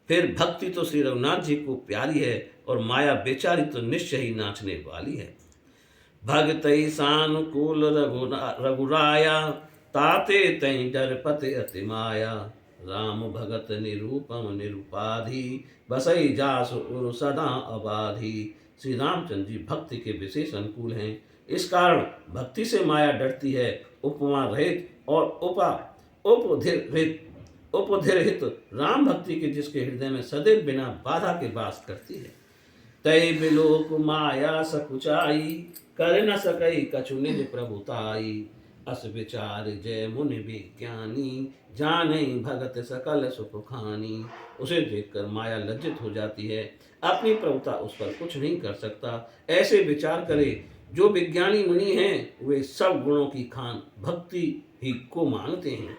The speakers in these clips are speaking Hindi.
फिर भक्ति तो श्री रघुनाथ जी को प्यारी है और माया बेचारी तो निश्चय ही नाचने वाली है। भगत सानुकूल रघुराया, ताते तई डरपत अति माया। राम भगत निरूपम निरुपाधि, बसई जास उर सदा अबाधि। श्री रामचंद्र जी भक्ति के विशेष अनुकूल हैं। इस कारण भक्ति से माया डरती है। उपमा रहित और उपधिरहित राम भक्ति के जिसके हृदय में सदैव बिना बाधा के वास करती है। तय बिलोक माया सकुचाई, कर न सकई कछु निज प्रभुताई। अस विचार जय मुनि विज्ञानी, जाने भगत सकल सुख खानी। उसे देखकर माया लज्जित हो जाती है, अपनी प्रभुता उस पर कुछ नहीं कर सकता। ऐसे विचार करे जो विज्ञानी मुनि हैं, वे सब गुणों की खान भक्ति ही को मानते हैं।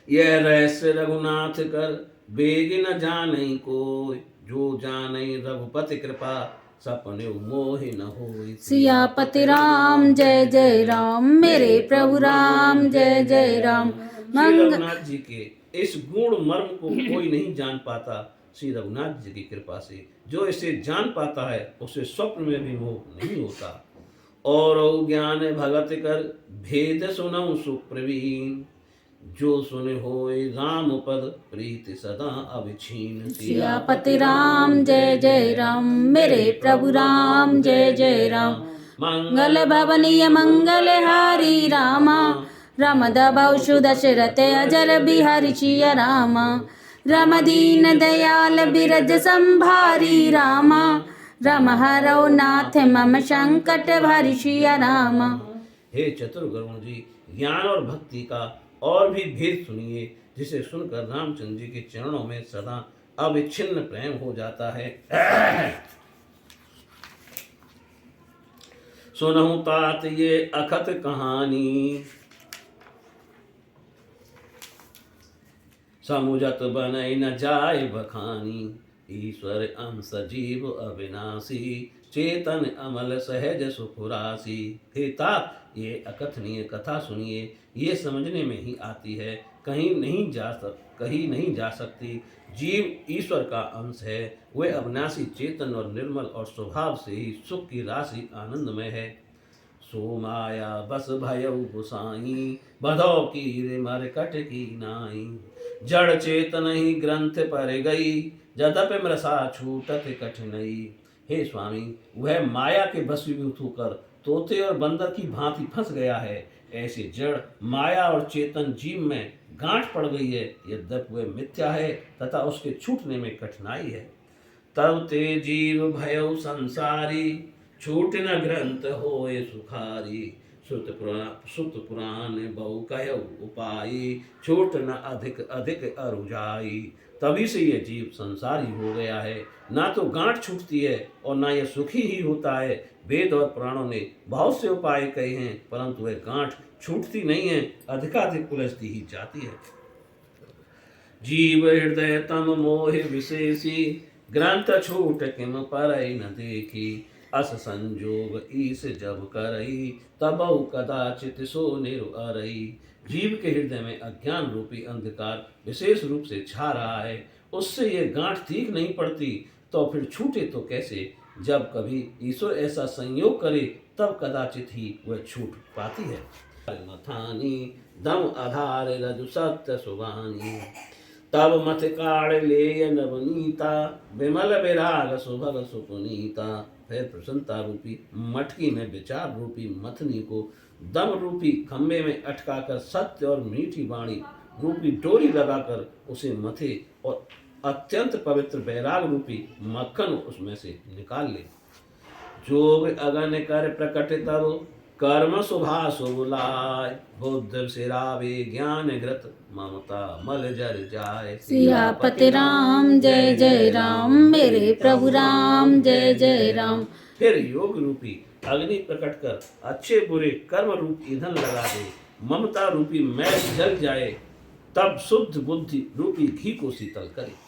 यह रहस्य रघुनाथ कर, बेग न जाने कोई। जो जाने रघुपति कृपा, सपने मोहि न होई। सियापति राम जय जय राम, मेरे प्रभु राम जय जय राम। श्री रघुनाथ जी के इस गुण मर्म को कोई नहीं जान पाता, श्री रघुनाथ जी की कृपा से। जो इसे जान पाता है उसे स्वप्न में भी मोह नहीं होता। और ज्ञान भगत कर, भेद सुनऊ सुप्रवीण। जो सुने होए राम पद, प्रीति सदा अविछीन। सियापति राम जय जय राम, मेरे प्रभु राम जय जय राम। मंगल भवनीय मंगल हारी रामा, रमदबौ दशरथ अजर बिहारी सिया रामा। रम दीन दयाल बिरज संभारी रामा, रम हरौ नाथ मम संकट भरी सिया रामा। हे चतुर्गुण जी, ज्ञान और भक्ति का और भी भेद सुनिए, जिसे सुनकर रामचंद्र जी के चरणों में सदा अविच्छिन्न प्रेम हो जाता है। सुनहु तात ये अखत कहानी, समुझत बनई न जाय बखानी। ईश्वर अंश जीव अविनाशी, चेतन अमल सहज सुखुरासी। हे तात, ये अकथनीय कथा सुनिए, ये समझने में ही आती है, कहीं नहीं जा सकती। जीव ईश्वर का अंश है, वे अविनाशी, चेतन और निर्मल और स्वभाव से ही सुख की राशि आनंदमय है। सो माया बस भयउ गुसाई, बधौ की मरकट की नाई। जड़ चेतन ही ग्रंथ पर गई, जदप मृषा छूटत कठिनई। हे स्वामी, वह माया के वशीभूत होकर तोते और बंदर की भांति फंस गया है। ऐसे जड़ माया और चेतन जीव में गांठ पड़ गई है, यद्यपि वह मिथ्या है तथा उसके छूटने में कठिनाई है। तब ते जीव भयउ संसारी, छूट न ग्रंथ होए सुखारी। श्रुत पुराण बहु कहु उपाई, छूट न अधिक अधिक अरुजाई। तभी से यह जीव संसारी हो गया है, ना तो गांठ छूटती है और ना यह सुखी ही होता है। वेद और पुराणों ने बहुत से उपाय कहे हैं, परंतु वह गांठ छूटती नहीं है, अधिकाधिक उलझती ही जाती है। जीव हृदय तम मोह विशेषी, ग्रंथ छूट किम परई न देखी। अस संजोग ईस जब करई, तबौ कदाचित सो निरु अरई। जीव के हृदय में अज्ञान रूपी अंधकार विशेष रूप से छा रहा है, उससे ये गांठ ठीक नहीं पड़ती, तो फिर छूटे तो कैसे। जब कभी ईश्वर ऐसा संयोग करे तब कदाचित ही वह छूट पाती है। मथानी दम आधार रजु सत्य सुवानी, तब मथ काढ़ ले नवनीता। विमल विराग सुभग सुपुनीता। फिर प्रसन्नता रूपी मटकी में विचार रूपी मथनी को दम रूपी खंबे में अटकाकर सत्य और मीठी वाणी रूपी डोरी लगाकर उसे मथे और अत्यंत पवित्र वैराग रूपी मक्खन उसमें से निकाल ले। जोग अगन कर प्रकट तब, कर्म शुभा शुभ लाय। बुद्ध सिरावे ज्ञान घृत, ममता मल जर जाय। सियापति राम जय जय राम, मेरे प्रभु राम जय जय राम। फिर योग रूपी अग्नि प्रकट कर अच्छे बुरे कर्म रूप ईंधन लगा दे, ममता रूपी मैल जल जाए, तब शुद्ध बुद्धि रूपी घी को शीतल करे।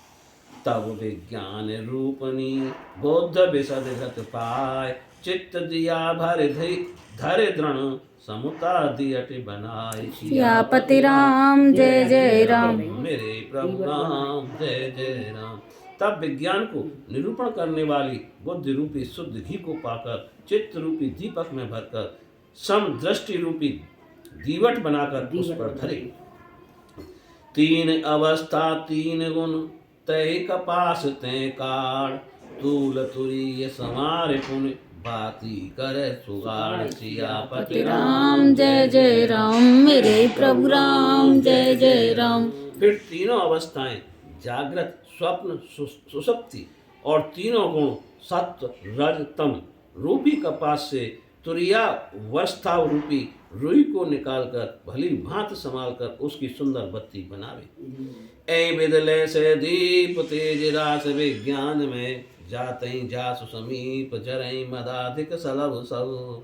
तब विज्ञान रूपनी बुद्ध विशद घृत पाय, चित्त दिया भर धर दृढ़ समुता दियट बनाए। सियापति राम जय जय राम। मेरे प्रभु राम जय जय राम। तब विज्ञान को निरूपण करने वाली बुद्धि रूपी शुद्ध घी को पाकर चित्त रूपी दीपक में भरकर सम दृष्टि रूपी दीवट बनाकर उस पर धरे। तीन अवस्था तीन गुण तय कपास तय काढ़ तूल तुरीय समार पुण्य बाती करे सुगाड़। सियापति राम जय जय राम। मेरे प्रभु राम जय जय राम। फिर तीनों अवस्थाएं जागृत स्वप्न सुषुप्ति और तीनों गुण सत्व रज तम रूपी कपास से तुरीयावस्था रूपी रुई को निकालकर भली भांत संभाल कर उसकी सुंदर बत्ती बनावे। ऐ विदले से दीप तेज रास विज्ञान में जातई जासु समीप जरई मदाधिक सलभ सब।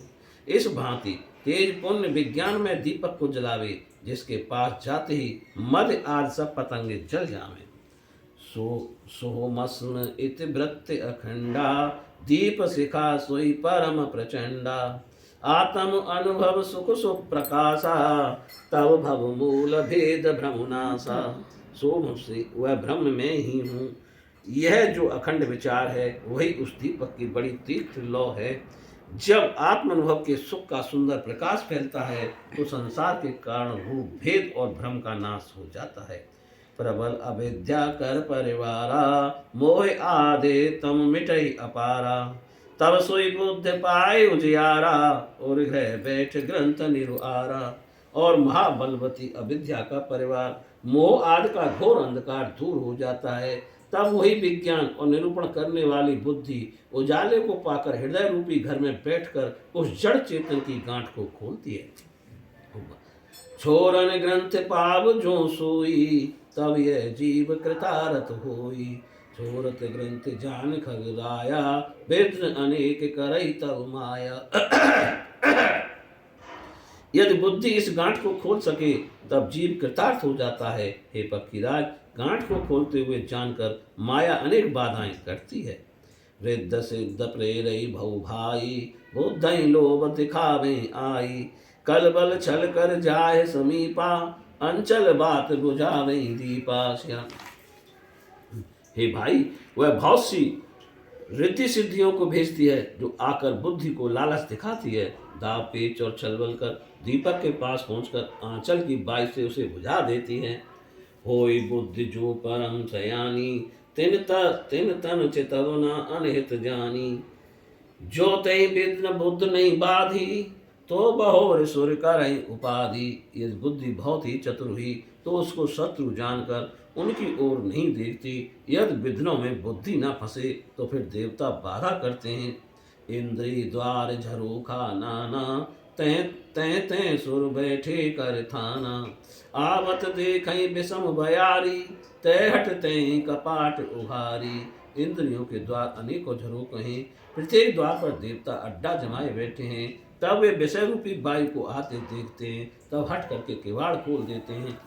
इस भांति तेज पुण्य विज्ञान में दीपक को जलावे जिसके पास जाते ही मद आदि सब पतंगे जल जावे। सोमस्म इति वृत्ति अखंडा दीप शिखा सोई परम प्रचंडा। आत्म अनुभव सुख सुप्रकाशा तब भव मूल भेद भ्रमुनासा। सोम से वह ब्रह्म में ही हूँ, यह जो अखंड विचार है वही उस दीपक की बड़ी तीक्ष्ण लौ है। जब आत्म अनुभव के सुख का सुंदर प्रकाश फैलता है तो संसार के कारण रूप भेद और भ्रम का नाश हो जाता है। प्रबल अविद्या कर परिवारा मोह आदे तम मिटई अपारा। तब सोई बुद्ध पाए उजियारा और गृह बैठ ग्रंथ निरुआरा। और महाबलवती अविद्या का परिवार मोह आदि का घोर अंधकार दूर हो जाता है। तब वही विज्ञान और निरूपण करने वाली बुद्धि उजाले को पाकर हृदय रूपी घर में बैठकर उस जड़ चेतन की गांठ को खोलती है। छोरन ग्रंथ पाव जो सोई तब यह जीव कृतारथ होई। छोरत ग्रंथ जान खगराया विघ्न अनेक करई तब माया। यदि बुद्धि इस गांठ को खोल सके तब जीव कृतार्थ हो जाता है। हे पक्षीराज, गांठ को खोलते हुए जानकर माया अनेक बाधाएं करती है। वृद्ध सिद्ध प्रेरई भव भाई बुद्धि लोभ दिखावे आई। कल बल छल कर जाए समीपा अंचल बात बुझावे दीपा। हे भाई, वह बहुत सी रिद्धि सिद्धियों को भेजती है जो आकर बुद्धि को लालच दिखाती है। दाव पेच और छलबल कर दीपक के पास पहुंचकर आंचल की बाई से उसे बुझा देती है। होई बुद्धि जो परम सयानी तिन तन चितवना अनहित जानी। जो तई विघ्न बुद्ध नहीं बाधी तो बहोर सुर करई उपाधि। यदि बुद्धि बहुत ही चतुर हुई तो उसको शत्रु जानकर उनकी ओर नहीं देखती। यदि विघ्नों में बुद्धि न फंसे तो फिर देवता बाधा करते हैं। इंद्री द्वार झरोखा नाना तै तै तै सुर बैठे कर थाना। आवत देखई विषम बयारी तय हट तय कपाट उघारी। इंद्रियों के द्वार अनेकों झरोखे हैं, प्रत्येक द्वार पर देवता अड्डा जमाए बैठे हैं। तब वे विषय रूपी वायु को आते देखते हैं, तब हट करके किवाड़ खोल देते हैं।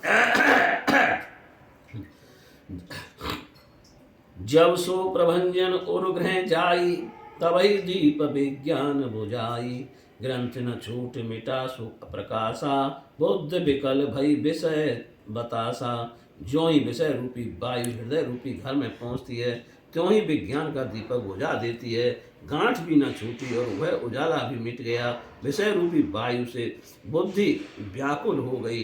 जब सो प्रभंजन उर्ग्रह जाई तबहि दीप विज्ञान बुझाई। ग्रंथ न छूट मिटा सु प्रकाशा बुद्ध विकल भई विषय बतासा। ज्यों ही विषय रूपी वायु हृदय रूपी घर में पहुंचती है त्यों ही विज्ञान का दीपक बुझा देती है। गांठ भी न छूटी और वह उजाला भी मिट गया। विषय रूपी वायु से बुद्धि व्याकुल हो गई।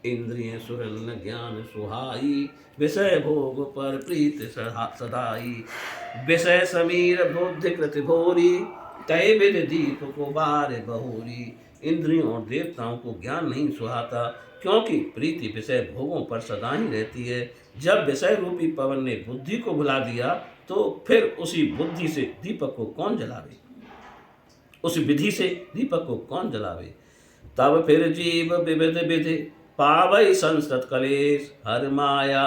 इंद्रिय सुरल ज्ञान सुहाई विषय भोग पर प्रीत सदाई। विषय समीर बुद्धि कृत भोरी तय विद दीप को बार बहोरी। इंद्रियों और देवताओं को ज्ञान नहीं सुहाता क्योंकि प्रीति विषय भोगों पर सदा ही रहती है। जब विषय रूपी पवन ने बुद्धि को भुला दिया तो फिर उसी बुद्धि से दीपक को कौन जलावे, उस विधि से दीपक को कौन जलावे। तब फिर जीव विविध विधि पावई संसत कलेश। हर माया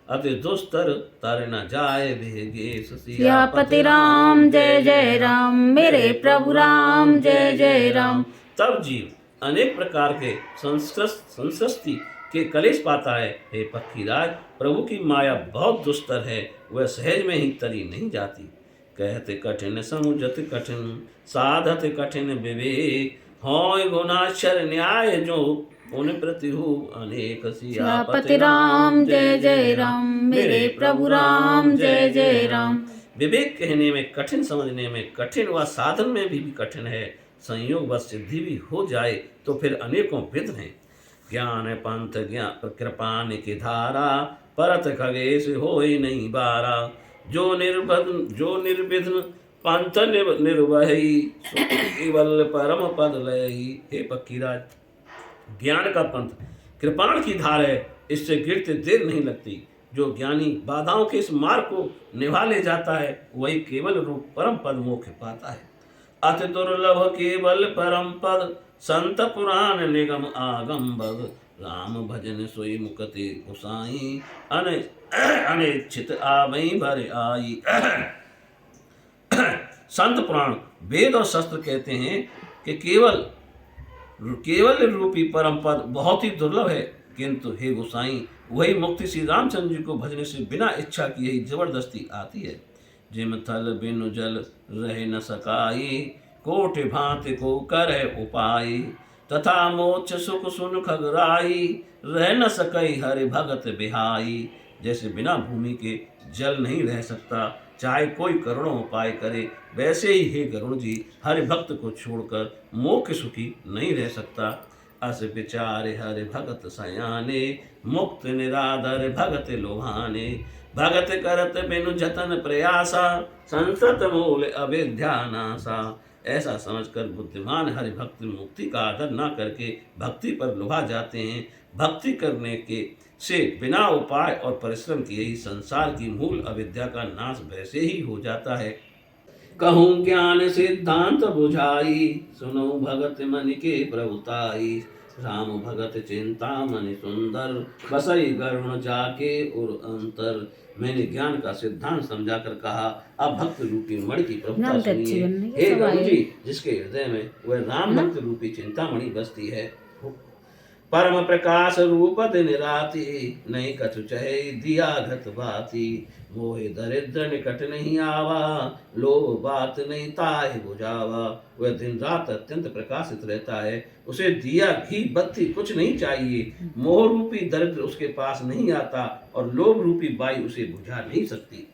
अति दुस्तर तर न जाए भेगेश। सियापति राम जय जय राम। मेरे प्रभु राम जय जय राम। तब जीव अनेक प्रकार के संसृष्टि के कलेश पाता है। हे पक्षीराज, प्रभु की माया बहुत दुस्तर है, वह सहज में ही तरी नहीं जाती। कहते कठिन समुझत कठिन, साधत कठिन विवेक, होय गुणाक्षर न्याय जो, उन प्रतिहु अनेक। सियापति राम जय जय राम, मेरे प्रभु राम जय जय राम। विवेक कहने में कठिन, समझने में कठिन, व साधन में भी कठिन है। संयोग व सिद्धि भी हो जाए तो फिर अनेकों विघ्न हैं। ज्ञान पंथ ज्ञान कृपान की धारा, परत खगेश होय नहीं बारा। जो निर्विघ्न पंथ निर्वही, केवल परम पद लयही। हे पक्कीराज, ज्ञान का पंथ कृपाण की धार है, इससे गिरते देर नहीं लगती। जो ज्ञानी बाधाओं के इस मार्ग को निभा ले जाता है, वही केवल रूप परम पद मोक्ष पाता है। अति दुर्लभ केवल परम पद, संत पुराण निगम आगम बद। राम भजन सोई मुक्ति गुसाई, अनिच्छित आवई भर आई। संत पुराण, वेद और शास्त्र कहते हैं कि केवल रूपी परम पद बहुत ही दुर्लभ है, किंतु हे गोसाई, वही मुक्ति श्री रामचंद्र जी को भजने से बिना इच्छा किए ही जबरदस्ती आती है। जिम थल बिनु जल रह न सकाई, कोट भांति को करे उपाय। तथा मोक्ष सुख सुन खगराई, रह न सकई हरि भगत बिहाई। जैसे बिना भूमि के जल नहीं रह सकता, चाहे कोई करोड़ों उपाय करे, वैसे ही हे गरुण जी हरि भक्त को छोड़कर मोक्ष सुखी नहीं रह सकता। अस विचारे हरि भगत सयाने, मुक्त निरादर भगत लोभाने। भगत करत बिनु जतन प्रयासा, संसत मूल अविद्या नासा। ऐसा समझकर बुद्धिमान हरि भक्त मुक्ति का आदर न करके भक्ति पर लुभा जाते हैं। भक्ति करने के से बिना उपाय और परिश्रम किए ही संसार की मूल अविद्या का नाश वैसे ही हो जाता है। कहूँ ज्ञान सिद्धांत बुझाई, सुनो भगत मन के प्रभुताई। राम भगत चिंता मन सुंदर, बसई गरुण जाके उर अंतर। मैंने ज्ञान का सिद्धांत समझाकर कहा, अब भक्त रूपी मणि की प्रभुता सुनिए। हे गरुण जी, जिसके हृदय में वह राम भक्त रूपी चिंतामणि बसती है, परम प्रकाश रूप दिन राति। नहीं कछु चहे दिया घट बाती। मोहे दरिद्र निकट नहीं आवा, लोभ बात नहीं ताहि बुझावा। वह दिन रात अत्यंत प्रकाशित रहता है, उसे दिया घी बत्ती कुछ नहीं चाहिए। मोह रूपी दरिद्र उसके पास नहीं आता, और लोभ रूपी बाई उसे बुझा नहीं सकती।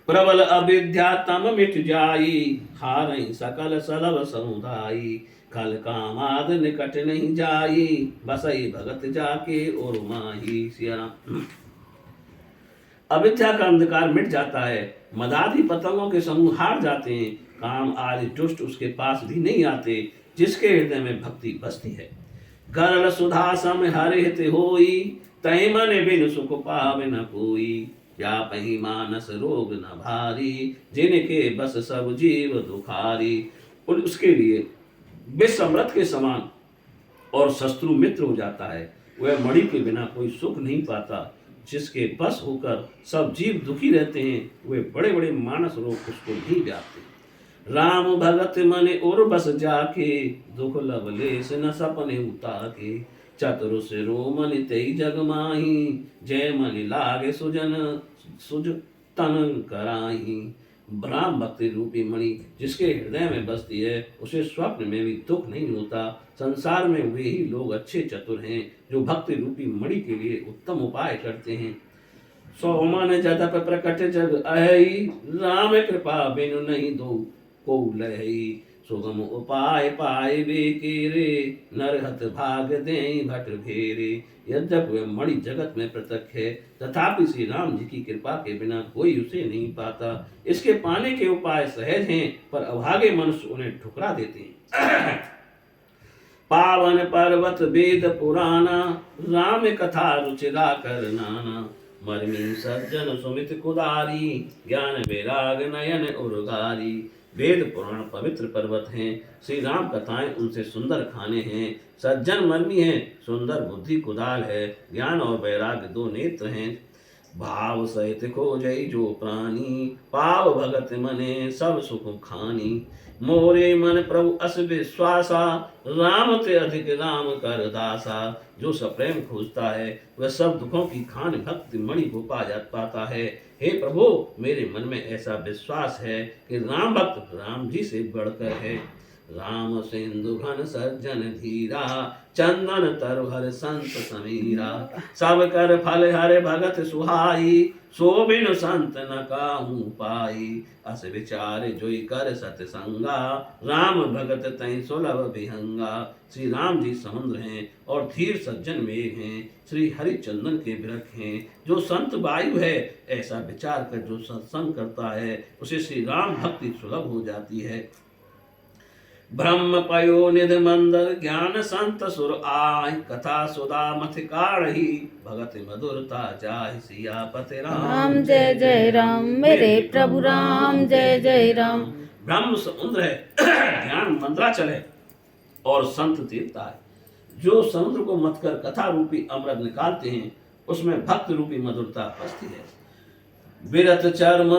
प्रबल अविद्या तम मिट जाई, हारई सकल सलभ समुदायी। कल कामाद निकट नहीं जाई, बसई भगत जाके और माही। सिया राम। अविद्या का अंधकार मिट जाता है, मदादी पतंगों के समूह हार जाते हैं, काम आदि दुष्ट उसके पास भी नहीं आते, जिसके हृदय में भक्ति बसती है। गरल सुधा सम हरित होई, तय मन बिन सुख पावे न कोई। व्यापही मानस रोग न भारी, जिनके बस सब जीव दुखारी। और उसके लिए विश्व अमृत के समान और शत्रु मित्र हो जाता है। वह मणि के बिना कोई सुख नहीं पाता, जिसके बस होकर सब जीव दुखी रहते हैं, वे बड़े बड़े मानस रोग उसको नहीं व्यापते। राम भगत मने और बस जाके, दुख लवलेस न सपने उताके। चतुर से रो मनि तेई जग माही, जय मनि लागे सुज तन कराही। ब्राह्म भक्ति रूपी मणि जिसके हृदय में बसती है, उसे स्वप्न में भी दुख नहीं होता। संसार में वे ही लोग अच्छे चतुर हैं, जो भक्ति रूपी मणि के लिए उत्तम उपाय करते हैं। सो मन जदप प्रकट जग अहि, राम कृपा बिनु नहीं दो को लहि। सुगम उपाय पाए वे केरे, नरहत भाग दें भट घेरे। यद्यपि वह मणि जगत में प्रत्यक्ष है, तथापि श्री राम जी की कृपा के बिना कोई उसे नहीं पाता। इसके पाने के उपाय सहज हैं, पर अभागे मनुष्य उन्हें ठुकरा देते हैं। पावन पर्वत वेद पुराना, राम कथा रुचिरा कर नाना। मर्मी सज्जन सुमित कुदारी, ज्ञान वैराग नयन उर्गारी। वेद पुराण पवित्र पर्वत हैं, श्री राम कथाएं उनसे सुंदर खाने हैं। सज्जन मर्मी हैं, सुंदर बुद्धि कुदाल है, ज्ञान और वैराग्य दो नेत्र हैं। भाव सहित खोजई जो प्राणी, पाव भगत मने सब सुख खानी। मोरे मन प्रभु अस विश्वासा, राम ते अधिक राम कर दासा। जो सब प्रेम खोजता है वह सब दुखों की खान भक्ति मणि को पाता है। हे प्रभु, मेरे मन में ऐसा विश्वास है कि राम भक्त राम जी से बढ़कर है। राम सिंधु घन सज्जन धीरा, चंदन तरु संत समीरा। सब कर फल हरे भगत सुहाई, सो बिनु संत न काहू पाई। अस विचार जोई कर सतसंगा, राम भगत तै सुलभ विहंगा। श्री राम जी समुद्र हैं और धीर सज्जन मेघ हैं, श्री हरिचंदन के वृक्ष हैं। जो संत वायु है, ऐसा विचार कर जो सत्संग करता है उसे श्री राम भक्ति सुलभ हो जाती है। ब्रह्म पयो निध मंदर, ज्ञान संत सुर आय। कथा सुधा मथ काढ़ी, भगत मधुरता जाहि। सियापति राम जय जय राम, मेरे प्रभु राम जय जय राम। ब्रह्म समुद्र है, ज्ञान मंद्राचल है और संत देवता है। जो समुद्र को मथ कर कथा रूपी अमृत निकालते हैं, उसमें भक्त रूपी मधुरता बसती है। विरत चर्म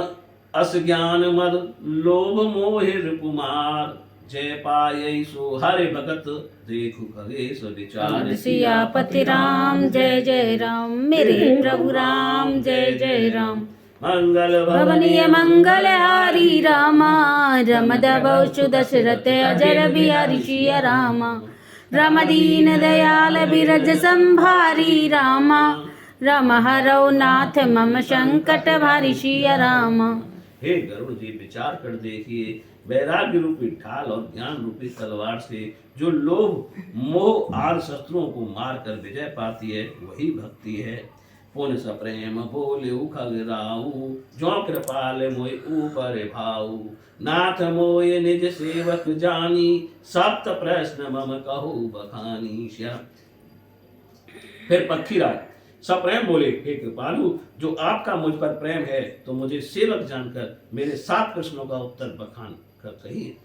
अस ज्ञान मद, लोभ मोह कुमार। जय पायै सो हरि भगत, देखु खगेश विचार। सियापति राम जय जय राम, मेरे प्रभु राम जय जय राम। मंगल भवनीय मंगल हारी रामा, रमद बहु दशरथ अजर बिहारी सिया रामा। राम दीन दयाल बिरज संभारी रामा, राम हरौ नाथ मम संकट भारी सिया रामा। हे गरुड़ जी, विचार कर देखिए, वैराग्य रूपी ढाल और ज्ञान रूपी तलवार से जो लोभ मोह आदि शत्रुओं को मार कर विजय पाती है, वही भक्ति है। पुन सप्रेम बोले खगराऊ, जो कृपाल मोय ऊपर भाऊ। नाथ मोय निज सेवक जानी, सप्त प्रश्न मम कहु बखानी। फिर पक्षीराज सप्रेम बोले, हे कृपालु, जो आपका मुझ पर प्रेम है तो मुझे सेवक जानकर मेरे 7 प्रश्नों का उत्तर बखान कर कहिए।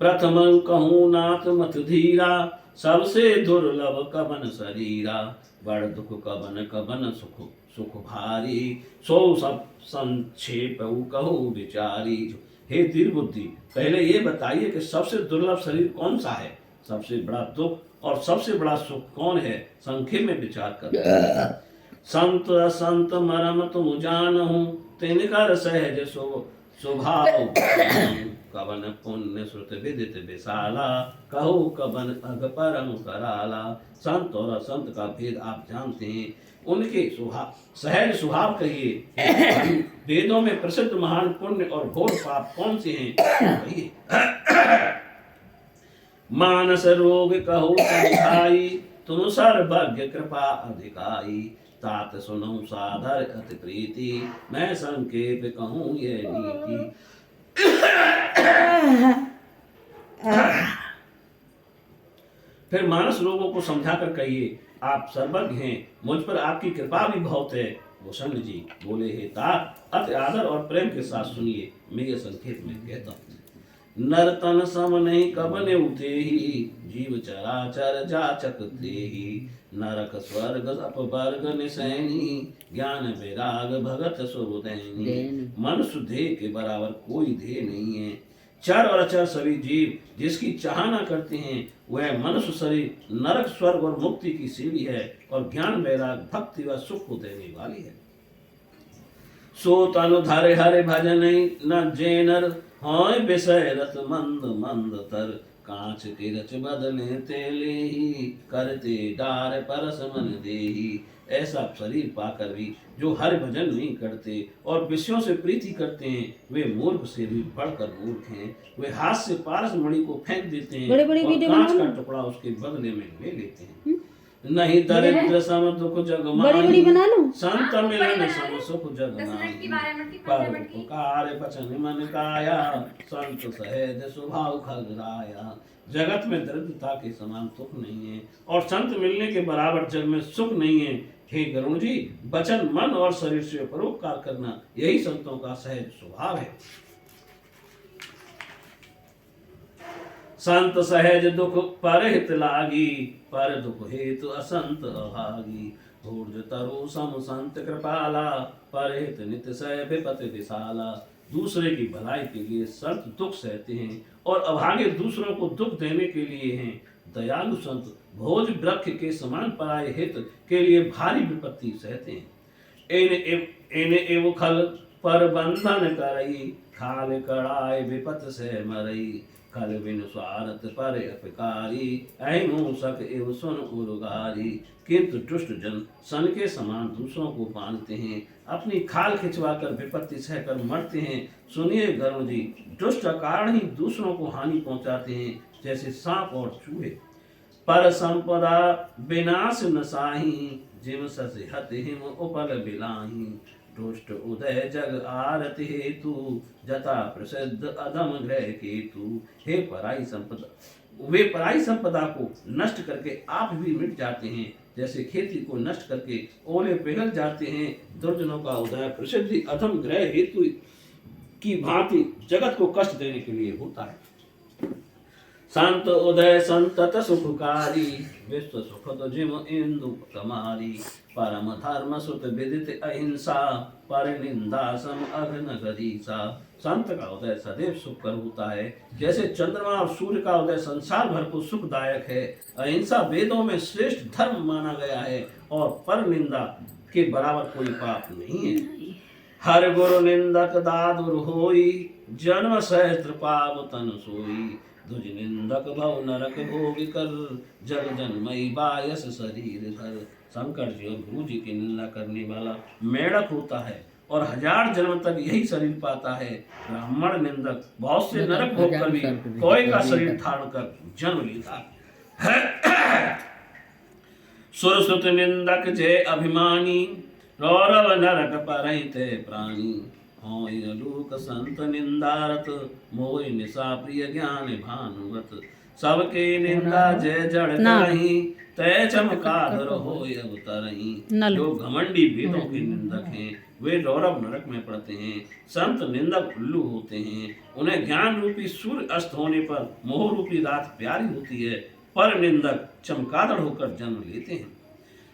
प्रथम कहूँ नाथ मत धीरा, सबसे दुर्लभ कबन शरीरा। बड़ दुख कबन कबन सुख सुख भारी, सो सब संक्षेप कहू विचारी। हे धीर बुद्धि, पहले ये बताइए कि सबसे दुर्लभ शरीर कौन सा है, सबसे बड़ा दुख और सबसे बड़ा सुख कौन है, संक्षेप में विचार कर। संत असंत मरम तुम जानहु, तिनकर सहज स्वभाव। कवन पुण्य श्रुत विदित विशाला, कहु कवन अग परम कराला। संत और असंत का भेद आप जानते हैं, उनके स्वभाव सहज स्वभाव कहिए। वेदों में प्रसिद्ध महान पुण्य और घोर पाप कौन से हैं कहिए। मानस रोग कहु समझाई, तुम सर्वज्ञ कृपा अधिकाई। तात सुनौ साधर अति प्रीति, मैं संक्षेप कहूँ ये नीति। फिर मानस लोगों को समझाकर कहिए, आप सर्वज्ञ हैं, मुझ पर आपकी कृपा भी बहुत है। भूषण जी बोले, हे तात, अति आदर और प्रेम के साथ सुनिए, मैं ये संक्षेप में कहता हूँ। नरतन सम नहीं कबने उते ही, जीव चराचर जाचक ही। नरक स्वर्ग अपवर्ग निसैनी, ज्ञान विराग भगत सुरदैनी। मनुष्य देह के बराबर कोई देह नहीं है। चर और अचर सभी जीव जिसकी चाहना करते हैं, वह मनुष्य शरीर नरक स्वर्ग और मुक्ति की सीढ़ी है, और ज्ञान वैराग भक्ति व सुख को देने वाली है। सो तनु धरे हरे भजन न जेनर, हाँ विषय रत मंद मंद तर। कांच के रच बदले तेले ही, करते डार परस मन देही। ऐसा शरीर पाकर भी जो हर भजन नहीं करते और विषयों से प्रीति करते हैं, वे मूर्ख से भी बढ़कर मूर्ख हैं। वे हाथ से पारस मणि को फेंक देते हैं और कांच का टुकड़ा उसके बदले में ले लेते हैं। नहीं दरिद्र सम दुख जग माही, संत मिलन सम सुख जग नाहि। पर पुकार बचन मन काया, संत सहज स्वभाव खगराया। जगत में दरिद्रता के समान सुख नहीं है और संत मिलने के बराबर जग में सुख नहीं है। हे गरुण जी, वचन मन और शरीर से परोपकार करना यही संतों का सहज स्वभाव है। संत सहज दुख पर हित लागी, पर दुख हेतु असंत अभागी। ऊर्ज तरु सम संत कृपाला, परहित नित सह विपत विशाला। दूसरे की भलाई के लिए संत दुख सहते हैं और अभागे दूसरों को दुख देने के लिए हैं। दयालु संत भोज वृक्ष के समान पराये हित के लिए भारी विपत्ति सहते हैं। इन एव खल पर बंधन करई, खाल कड़ाई विपत से मरई। खल बिन स्वार्थ पर अपकारी, अहिंसक एव सुन उर्गारी। किंतु दुष्ट जन सन के समान दूसरों को बांधते हैं, अपनी खाल खिंचवाकर विपत्ति सहकर मरते हैं। सुनिए गरुड़ जी, दुष्ट कारण ही दूसरों को हानि पहुंचाते हैं, जैसे सांप और चूहे। पर संपदा विनाश नसाही, जिम सस हत हिम उपल बिलाही। दुष्ट उदय जग आरति हेतु, जता प्रसिद्ध अधम ग्रह केतु। हे पराई संपदा, वे पराई संपदा को नष्ट करके आप भी मिट जाते हैं, जैसे खेती को नष्ट करके ओले पिघल जाते हैं। दुर्जनों का उदय प्रसिद्धि अधम ग्रह हेतु की भांति जगत को कष्ट देने के लिए होता है। संत उदय संतत सुखकारी, विश्व सुखद जिम इंदु कमारी। परम धर्म सुत विदित अहिंसा, पर निंदा सम अघन गरीसा। संत का उदय सदैव सुखकर होता है, जैसे चंद्रमा और सूर्य का उदय संसार भर को सुखदायक है। अहिंसा वेदों में श्रेष्ठ धर्म माना गया है और पर निंदा के बराबर कोई पाप नहीं है। हर गुरु निंदक दादुर होई, जन्म सहस्त्र पाप तन सोई। दुज निंदक भव नरक भोग कर, जग जन्मई बायस शरीर धर। शंकर जी और गुरु जी की निंदा करने वाला मेढक होता है और 1000 जन्म तक यही शरीर पाता है। ब्राह्मण निंदक बहुत से नरक भोग कर भी कोई का शरीर धारण कर जन्म लेता है। सुरसुत निंदक जय अभिमानी, रौरव नरक परहिते प्राणी। होय लोक संत निंदारत, मोय निशा प्रिय ज्ञान भानुवत। सबके निंदा जय जड़ करही, तय चमकाधर होय अवतरही। जो घमंडी वेदों के निंदक हैं, वे रौरव नरक में पड़ते हैं। संत निंदक उल्लू होते हैं, उन्हें ज्ञान रूपी सूर्य अस्त होने पर मोह रूपी रात प्यारी होती है। पर निंदक चमकादड़ होकर जन्म लेते हैं।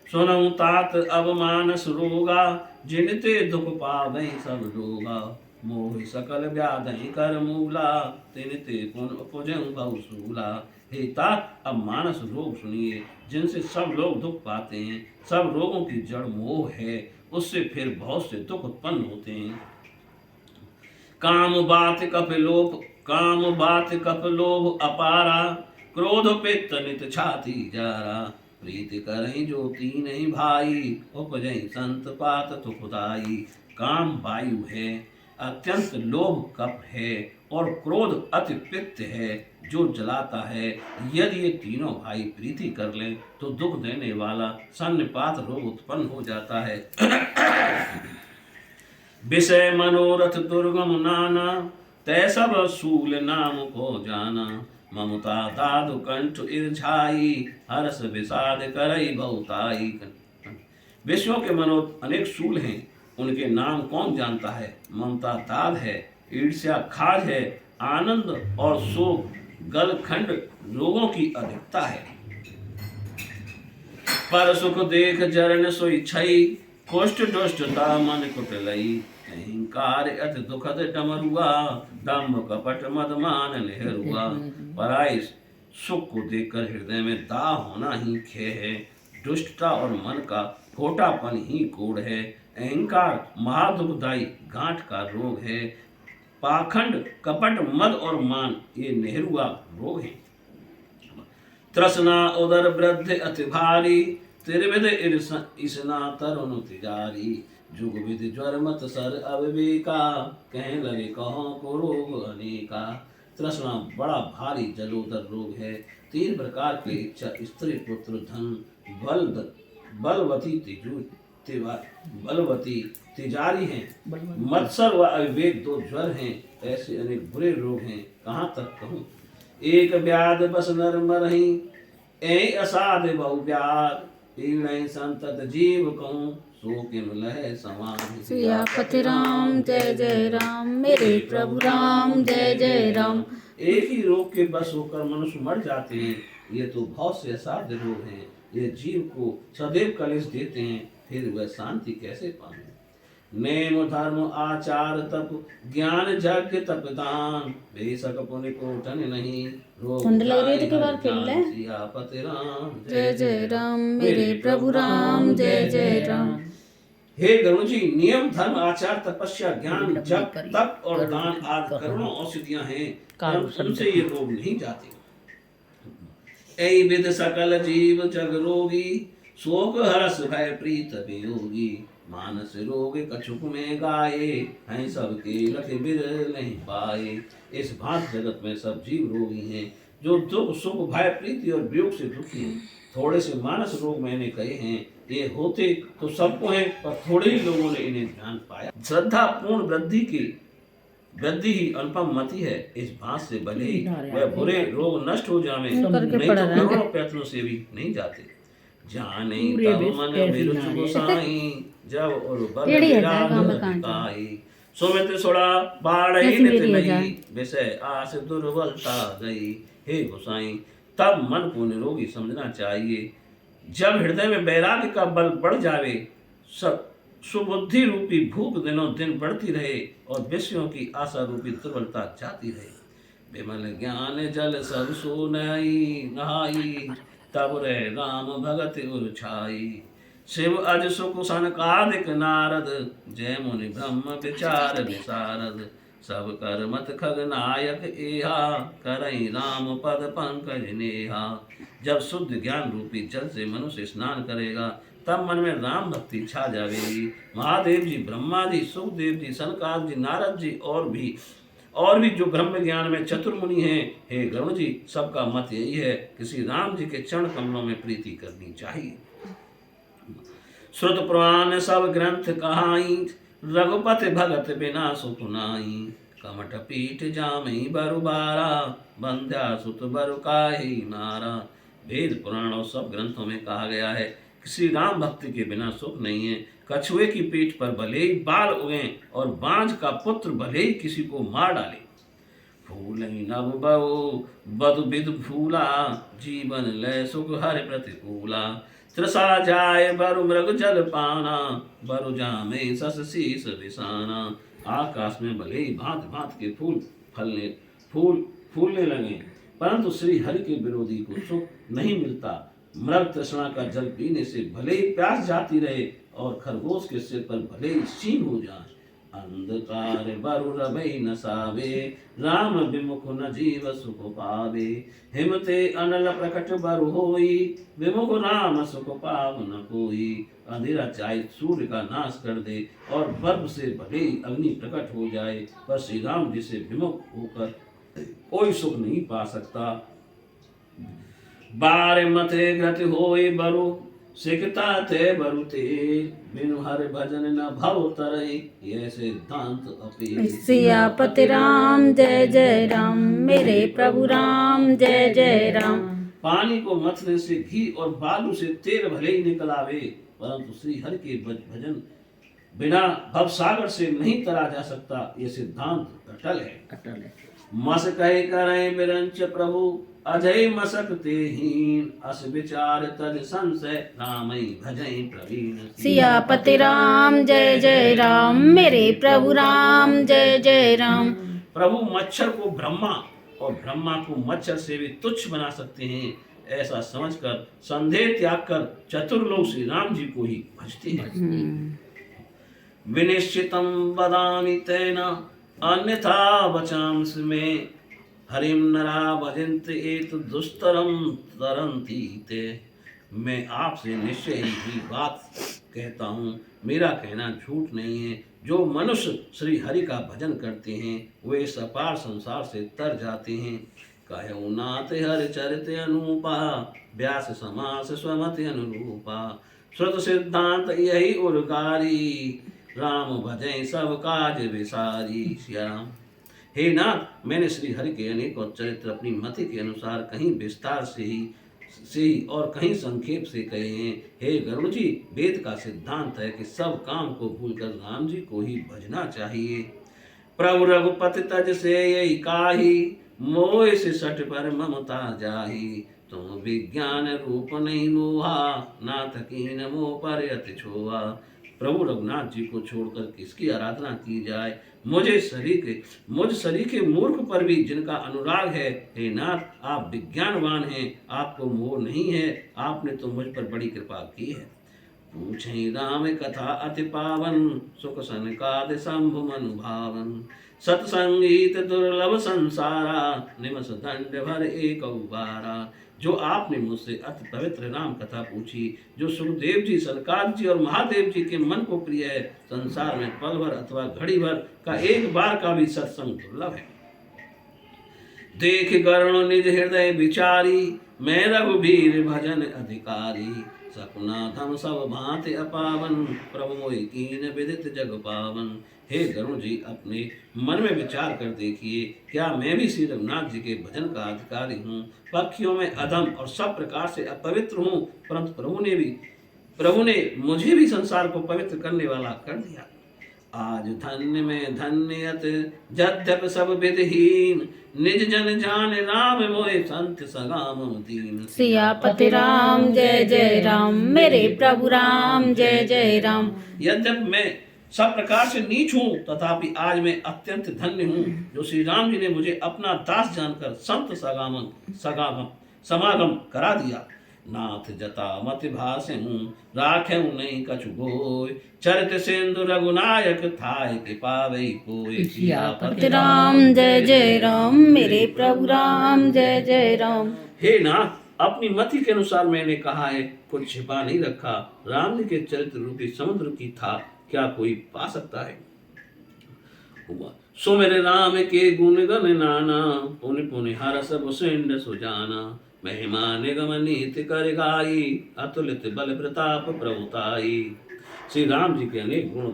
सुनऊ तात अवमानस रोगा, जिनते दुख पावै सब लोगा। मोह सकल व्याधि कर मूला, तिनते पुन उपजं बहुसूला। हे तात, अब मानस रोग सुनिए, जिनसे सब लोग दुख पाते हैं। सब रोगों की जड़ मोह है, उससे फिर बहुत से दुख उत्पन्न होते हैं। काम बात कप लोभ अपारा, क्रोध पित्त नित छाती जारा। प्रीति करई जो तीनहि भाई, उपजई संत पात तुखदाई। काम वायु है, अत्यंत लोभ कप है और क्रोध अति पित्त है जो जलाता है। यदि ये तीनों भाई प्रीति कर लें तो दुख देने वाला सन्निपात रोग उत्पन्न हो जाता है। विषय मनोरथ दुर्गम नाना, तै सब सूल नाम को जाना। ममता दादु कंठ ईर्झाई, हर्ष विषाद करई बहुताई। विषयों के मनोरथ अनेक सूल हैं, उनके नाम कौन जानता है। ममता दाद है, ईर्ष्या खाज है, आनंद और शोक गलखंड रोगों की अधिकता है। पर सुख देख जरन सोई छई, कुष्ठ दुष्टता मन कुटलई। अहंकार अति दुखद डमरुआ, दम्भ कपट मदमान नेहरुआ। पराई सुख को देखकर हृदय में दाह होना ही खेह है। दुष्टता और मन का खोटापन ही कोढ़ है। अहंकार महादुखदायी गांठ का रोग है। पाखंड कपट मद और मान ये नेहरुआ रोग है। तृष्णा उदर वृद्ध अति भारी, त्रिविध ईसना तरुण तिजारी। जुग विधि ज्वर मत सर अविवेका, कहने लगे कहो को रोग अनेका। तृष्णा बड़ा भारी जलोदर रोग है। 3 प्रकार के इच्छा, स्त्री पुत्र धन बलवती तिजारी हैं। मत्सर व अविवेक 2 ज्वर हैं। ऐसे अनेक बुरे रोग हैं, कहाँ तक कहूँ। एक व्याध बस नर मरहि, ऐ असाध बहु व्याध। पीड़ै संतत जीव कहूँ, सो किम लहै समाधि। सियापति राम जय जय राम, मेरे प्रभु राम जय जय राम। एक ही रोग के बस होकर मनुष्य मर जाते हैं। ये तो बहुत से असाध्य रोग हैं। ये जीव को सदैव कलेश देते हैं, फिर वह शांति कैसे पाए। नेम धर्म आचार तप ज्ञान यज्ञ तप दान, बेशक पुण्य कोटन नहीं रोग ठंड लग रही है तो जाए के बार हर फिर ले। जान। सियापति राम जय जय राम मेरे प्रभु राम, जय जय राम। हे गरुण जी, नियम धर्म आचार तपस्या ज्ञान जप तप और दान आदि करोड़ों औषधियां हैं, परंतु उनसे ये रोग नहीं जाते। ऐ विद सकल जीव जग रोगी, शोक हर्ष भय प्रीत वियोगी। मानस रोग कछुक में गाये, हैं सबके लखे बिर नहीं पाए। इस भांत जगत में सब जीव रोगी हैं, जो दुख सुख भय प्रीति और वियोग से दुखी हैं। थोड़े से मानस रोग मैंने कहे हैं, ये होते तो सबको हैं, पर थोड़े ही लोगों ने इन्हें ध्यान पाया। श्रद्धा पूर्ण वृद्धि ही अनुपम मति है। इस भांत से भले ही वह बुरे रोग नष्ट हो जावे, नहीं तो करोड़ों प्रयत्नों से भी नहीं जाते। जाने तब मन विरुच गोसाई, जब और बल विराग बिकाई। सुमित सोड़ा बाढ़ नित नहीं, विषय आस दुर्बलता गई। हे गोसाई, तब मन को निरोगी समझना चाहिए, जब हृदय में वैराग्य का बल बढ़ जावे, सब सुबुद्धि रूपी भूख दिनों दिन बढ़ती रहे और विषयों की आशा रूपी दुर्बलता जाती रहे। विमल ज्ञान जल सब सो नहाई, तब रे राम भगत उर छाई। शिव अज सुख सनकादिक नारद, जय मुनि ब्रह्म विचार विशारद। सब कर मत खग नायक एहा, करई राम पद पंकज नेहा। जब शुद्ध ज्ञान रूपी जल से मनुष्य स्नान करेगा, तब मन में राम भक्ति छा जाएगी। महादेव जी, ब्रह्मा जी, सुखदेव जी, सनकादिक जी, नारद जी और भी जो ब्रह्म ज्ञान में चतुर मुनि हैं, हे गरुण जी, सबका मत यही है कि श्री राम जी के चरण कमलों में प्रीति करनी चाहिए। श्रुत पुराण सब ग्रंथ कहाई, रघुपति भगत बिना सुख नाई। कमठ पीठ जामई बरु बारा, बंध्या सुत बरु काहि नारा। वेद पुराण और सब ग्रंथों में कहा गया है कि श्री राम भक्ति के बिना सुख नहीं है। कछुए की पीठ पर भले ही बाल उगे और बांझ का पुत्र भले ही किसी को मार डाले। फूल नभ बहु बधु विध फूला, जीवन लय सुख हरि प्रतिकूला। तृषा जाय बरु मृग जल पाना, बरु जामे सस शीस विसाना। आकाश में भले ही भांत भांत के फूलने लगे, परंतु श्री हरि के विरोधी को सुख नहीं मिलता। मृग तृष्णा का जल पीने से भले ही प्यास जाती रहे और खरगोश के सिर पर भले ही सींग हो जाए। अंधकार बरु रवै न सावे, राम विमुख न जीव सुख पावे। हिमते अनल प्रकट बरु होई, विमुख राम सुख पाव न कोई। अंधेरा चाहे सूर्य का नाश कर दे और बर्फ से भले ही अग्नि प्रकट हो जाए, पर श्री राम जी से विमुख होकर कोई सुख नहीं पा सकता। बार मथे ग्रत होए बरु, सिकता थे बरु तेज। बिनु हर भजन न भव तरई, ये सिद्धांत अपील। सियापति राम, जय जय राम मेरे प्रभु राम, जय जय राम। पानी को मथने से घी और बालू से तेल भले ही निकल आवे, परंतु श्री हरि के भजन बिना भव सागर से नहीं तरा जा सकता। ये सिद्धांत अटल है। मस कहे करें बिरंच प्रभु, अजय मसक ते हीन। अस विचार तज संशय, रामई भजई प्रवीण। सियापति राम, जय जय राम मेरे प्रभु राम, जय जय राम। प्रभु मच्छर को ब्रह्मा और ब्रह्मा को मच्छर से भी तुच्छ बना सकते हैं, ऐसा समझकर संदेह त्याग कर चतुर लोग श्री राम जी को ही भजते हैं। विनिश्चितम वदामि तेन, अन्यथा वचांस में। हरिम नरा भजन्ते एत दुस्तरम तरन्ति ते। मैं आपसे निश्चय ही बात कहता हूँ, मेरा कहना झूठ नहीं है। जो मनुष्य श्री हरि का भजन करते हैं, वे इस अपार संसार से तर जाते हैं। कहु नाथ हरि चरित अनुपा, व्यास समास स्वमति अनुरूपा। श्रुत सिद्धांत यही उर्गारी, राम भजय सब काज विसारी। श्याम, हे नाथ, मैंने श्री हरि के अनेक और चरित्र अपनी मति के अनुसार कहीं विस्तार से ही और कहीं संक्षेप से कहे हैं। हे गरुड़ जी, वेद का सिद्धांत है कि सब काम को भूलकर राम जी को ही भजना चाहिए। प्रभु रघुपति तज से यही काही, मोह से सट पर ममता जाही। तुम विज्ञान रूप नहीं मोहा, नाथ कीन मोह पर अति छोहा। प्रभु रघुनाथ जी को छोड़कर किसकी आराधना की जाए। मुझ सरीखे मूर्ख पर भी जिनका अनुराग है, हे नाथ आप विज्ञानवान हैं, आपको मोह नहीं है, आपने तो मुझ पर बड़ी कृपा की है। पूछे राम कथा अति पावन, सुख सनकादि शंभु मनु भावन। सत्संगीत दुर्लभ संसारा, निमस दंड भर एक बारा। जो आपने मुझसे अति पवित्र राम कथा पूछी, जो सुखदेव जी, सरकार जी और महादेव जी के मन को प्रिय है, संसार में पल भर अथवा घड़ी भर का एक बार का भी सत्संग दुर्लभ है। देख गरुण निज हृदय विचारी, मैं रघुबीर भजन अधिकारी। सकुनाथम सब भांति अपावन, प्रभु मोहि कीन विदित जग पावन। हे गरुण जी, अपने मन में विचार कर देखिए, क्या मैं भी श्री रघुनाथ जी के भजन का अधिकारी हूँ। पक्षियों में अधम और सब प्रकार से अपवित्र हूँ, परंतु प्रभु ने मुझे भी संसार को पवित्र करने वाला कर दिया। आज धन्य में धन्यत जद्यप सब विधहीन, निज जन जान राम मोहि संत सगाम दीन। सियापति राम जय जय राम, मेरे प्रभु राम जय जय राम। यद्यप मैं सब प्रकार से नीच हूँ, तथापि आज मैं अत्यंत धन्य हूँ, जो श्री राम जी ने मुझे अपना दास जानकर संत समागम करा दिया। नाथ जता मत भास हूँ, राखे नहीं कछु गोय। चरित सिंधु रघुनायक थाय के पावई कोय। सियापति राम जय जय राम, मेरे प्रभु राम जय जय राम। हे नाथ, अपनी मति के अनुसार मैंने कहा है, कुछ छिपा नहीं रखा। राम जी के चरित्र रूपी समुद्र की था क्या कोई पा सकता है। सो मेरे राम के गुण गण नाना, पुनि पुनि हरस भुसेंड सुजाना। महिमा निगम नीति कर गाई, अतुलित बल प्रताप प्रभुताई। श्री राम जी के अनेक गुण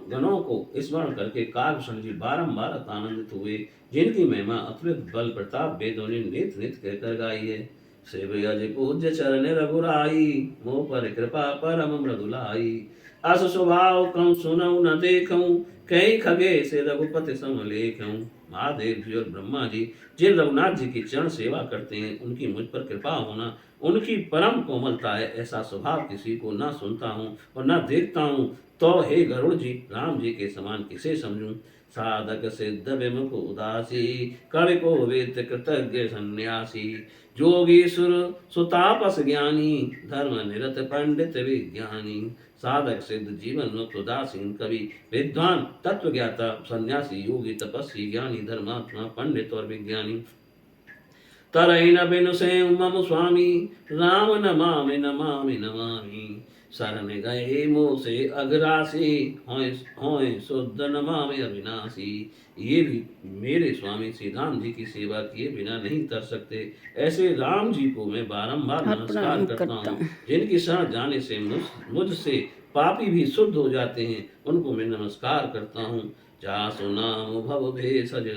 गणों को स्मरण करके कालभूषण जी बारंबार आनंदित हुए, जिनकी महिमा अतुलित बल प्रताप वेदों ने नित नित कहकर गाई है। सेव अज पूज्य चरण रघुराई, मोह पर कृपा परम मृदुलाई। अस स्वभाव कहूँ सुनऊ न देखूं, कई खगे से रघुपति सम लेखूं। महादेव जी और ब्रह्मा जी जिन रघुनाथ जी की चरण सेवा करते हैं, उनकी मुझ पर कृपा होना उनकी परम कोमलता है। ऐसा स्वभाव किसी को न सुनता हूँ और न देखता हूँ, तो हे गरुड़ जी, राम जी के समान किसे समझूं। साधक सिद्ध विमुख उदासी, कवि को वेद कृतज्ञ सन्यासी। जोगी सुर सुतापस ज्ञानी, धर्म निरत पंडित विज्ञानी। साधक सिद्ध जीवन मुक्त उदासीन कवि विद्वान तत्व ज्ञाता सन्यासी योगी तपस्वी ज्ञानी धर्मात्मा पंडित और विज्ञानी। तरई न बिनु से मम स्वामी, राम नमामि नमामि नमामि। शरण गए मोह से अग्रासी, होय शुद्ध नमामि अविनाशी। ये भी मेरे स्वामी श्री राम जी की सेवा किए बिना नहीं तर सकते। ऐसे राम जी को मैं बारंबार नमस्कार करता हूँ, जिनकी शरण जाने से मुझसे पापी भी शुद्ध हो जाते हैं, उनको मैं नमस्कार करता हूँ। जासु नाम भव भेषज,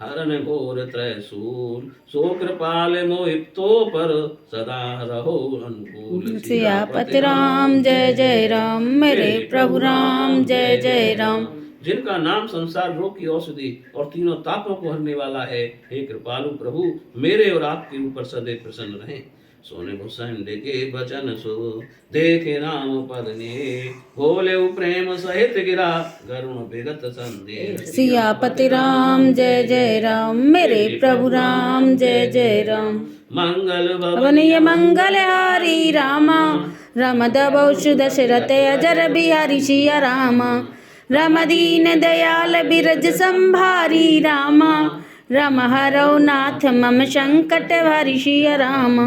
हरन घोर त्रैशूल। सो कृपाल मोहितो पर, सदा रहो अनुकूल। सियापति राम जय जय राम, मेरे प्रभु राम जय जय राम। जिनका नाम संसार रोग की औषधि और तीनों तापों को हरने वाला है, हे कृपालु प्रभु, मेरे और आपके ऊपर सदैव प्रसन्न रहें। सोने भूषण के बचन सो, देखे राम पद ने। बोले प्रेम सहित गिरा, गरुण विगत संदेह। सियापति राम जय जय राम, मेरे प्रभु राम जय जय राम। मंगल भवनीय मंगलहारी रामा, रमदबौषु दशरथ अजर बिहारी सिया रामा। रमदीन दयाल बिरज संभारी रामा, रम हरौ नाथ मम संकट भारी सिया रामा।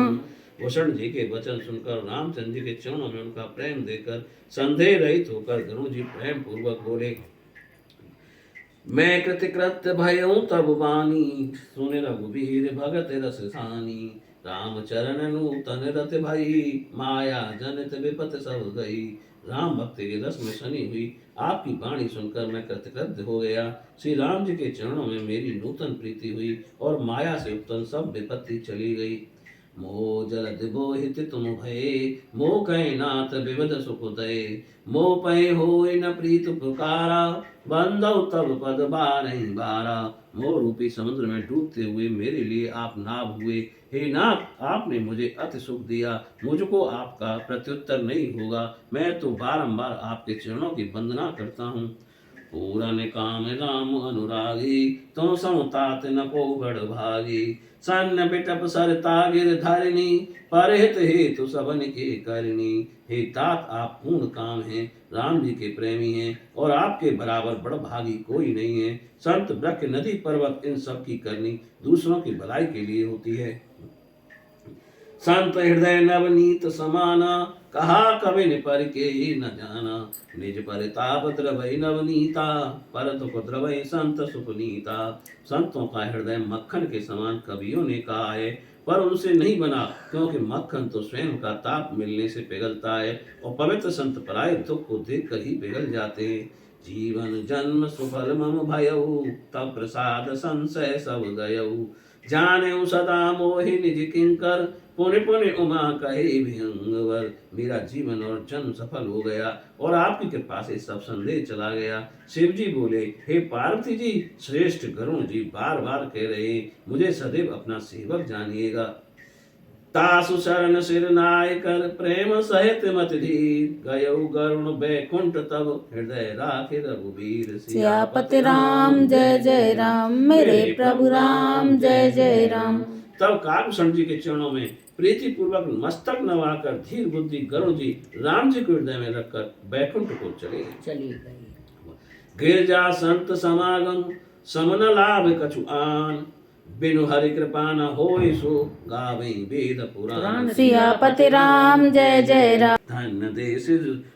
भूषण जी के वचन सुनकर रामचंद्र जी के चरणों में उनका प्रेम देकर संदेह रहित होकर गरुड़ जी प्रेम पूर्वक बोले, मैं कृतकृत भयऊं तब बानी, सुन रघुबीर भगत रस सानी। राम चरण नूतन रत भई, माया जनित विपत सब गई। राम भक्ति के रस में शनि हुई, आपकी वाणी सुनकर मैं कृतकृत हो गया। श्री राम जी के चरणों में मेरी नूतन प्रीति हुई और माया से उत्पन्न सब विपत्ति चली गई। मोह जलद बोहित तुम भये, मोह कहे नाथ विविध सुख दये। मोह पय होय न प्रीत पुकारा, बंधव तब पद बारहि बारा। मोह रूपी समुद्र में डूबते हुए मेरे लिए आप नाव हुए। हे नाथ, आपने मुझे अति सुख दिया, मुझको आपका प्रत्युत्तर नहीं होगा। मैं तो बारंबार आपके चरणों की वंदना करता हूँ। पूरन काम राम अनुरागी, तो समतात न को बड़ भागी। सन्न बिटप सर तागिर धरणी, परहित हेतु सबन के करनी। हे तात, आप पूर्ण काम हैं, राम जी के प्रेमी हैं, और आपके बराबर बड़ भागी कोई नहीं है। संत वृक्ष नदी पर्वत इन सब की करनी दूसरों की भलाई के लिए होती है। संत हृदय नवनीत समाना, कहा कवि ने पर के न जाना। निज परिताप द्रवै नवनीता, परत को द्रवै संत सुपनीता। संतों का हृदय मक्खन के समान कवियों ने कहा है, पर उनसे नहीं बना, क्योंकि मक्खन तो स्वयं का ताप मिलने से पिघलता है, और पवित्र संत पराये दुख को देखकर ही पिघल जाते हैं। जीवन जन्म सुफल मम भयऊ, तब प्रसाद संशय सब गयऊ। जाने सदा मोहि निज किंकर, पुण्य पुण्य उमा कहे भयंगवर। मेरा जीवन और जन्म सफल हो गया, और आपकी कृपा से सब संदेह चला गया। शिव जी बोले, हे पार्वती जी, श्रेष्ठ गरुण जी बार बार कह रहे, मुझे सदैव अपना सेवक जानिएगा। तासु शरण सिर नाय कर, प्रेम सहित मत धीर। गयऊ गरुण बैकुंठ, तब हृदय राखे रघुबीर। सियापति राम जय जय राम, मेरे प्रभु राम जय जय राम। तब काकभूषण जी के चरणों में प्रीति पूर्वक मस्तक नवाकर धीर बुद्धि गरुण जी राम जी को हृदय में रखकर बैकुंठ को चली गई। गिरजा संत समागम, समन लाभ कछु आन। बिनु हरि कृपा न होय, सो गावे वेद पुराण। सियापति राम जय जय राम। धन्य देश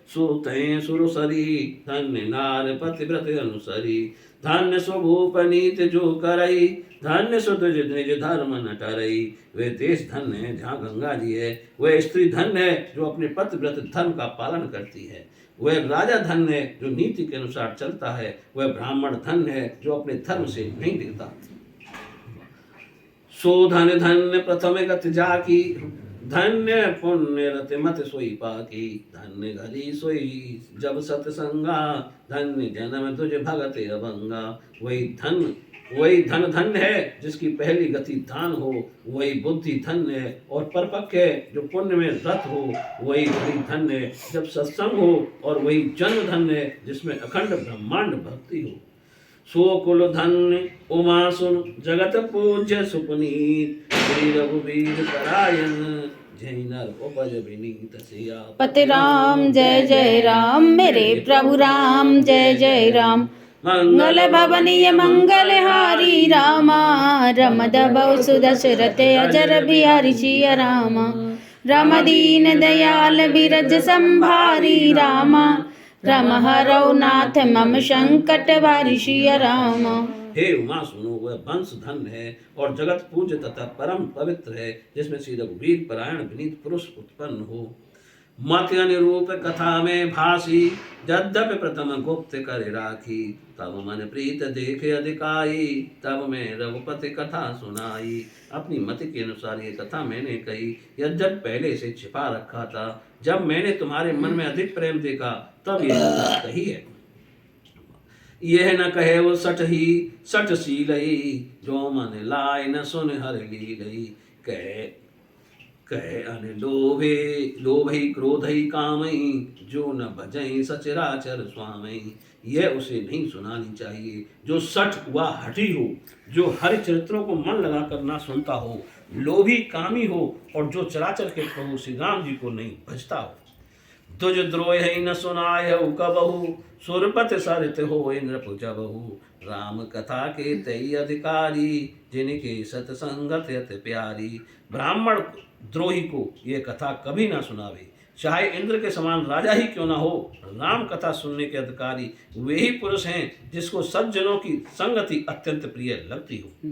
सोते सुरसरी, धन्य नार पतिव्रत अनुसरी। धन्य स्वभूप नीत जो करई, धन्य सुत निज धर्म न टरई। वे देश धन्य है जहाँ गंगा जी है, वह स्त्री धन्य है जो अपने पतिव्रत धर्म का पालन करती है। वह राजा धन्य है जो नीति के अनुसार चलता है। वह ब्राह्मण धन्य है जो अपने धर्म से नहीं डरता। सो धन्य धन्य प्रथम गति जाकी, धन्य पुण्य रति मत सोई पाकी। धन्य घरी सोई जब सतसंगा, धन्य जन्म तुझ भगत अभंगा। वही धन धन्य है जिसकी पहली गति दान हो। वही बुद्धि धन्य है और परपक्व है जो पुण्य में रत हो। वही घड़ी धन्य है जब सत्संग हो, और वही जन्म धन्य है जिसमें अखंड ब्रह्मांड भक्ति हो। सो कुल धन्य उमा सुन, जगत पूज्य सुपुनीत। श्री रघुवीर परायण, जय नर उपज विनीत। पति राम जय जय राम, मेरे प्रभु राम जय जय राम। मंगल भवनीय मंगल हारी रामा, रमद बहु दशरथ अजर बिहारी सिया रामा। रम दीन दयाल विरज संभारी रामा, रम हरौ नाथ मम संकट वारी सिया रामा। हे उमा सुनो, वह वंश धन्य है और जगत पूज्य तथा परम पवित्र है, जिसमें श्री रघुवीर परायण विनीत पुरुष उत्पन्न हो। मत अनुरूप कथा में भासी, यद्यपि प्रथम गुप्त कर राखी। तब मन प्रीत देखे अधिकाई, तब मैं रघुपति कथा सुनाई। अपनी मत के अनुसार ये कथा मैंने कही, यद्यप पहले से छिपा रखा था। जब मैंने तुम्हारे मन में अधिक प्रेम देखा, तब ये कथा कही है। यह न कहे वो सठ ही सठ सीलई, जो मन लाय न सुन हर लीलई। कहे अन लोभे लोभई क्रोधई कामई, जो न भजई सचराचर स्वामई। यह उसे नहीं सुनानी चाहिए जो सठ व हठी हो, जो हरि चरित्रों को मन लगाकर ना सुनता हो, लोभी कामी हो, और जो चराचर के प्रभु श्री राम जी को नहीं भजता हो। तुझ द्रोह न सुनाय कबहू, सुरपत सरित हो इंद्र पुजबहू। राम कथा के तई अधिकारी, जिनके सतसंगत यत प्यारी। ब्राह्मण द्रोही को ये कथा कभी ना सुनावे, चाहे इंद्र के समान राजा ही क्यों ना हो। राम कथा सुनने के अधिकारी वे ही पुरुष हैं जिसको सज्जनों की संगति अत्यंत प्रिय लगती हो।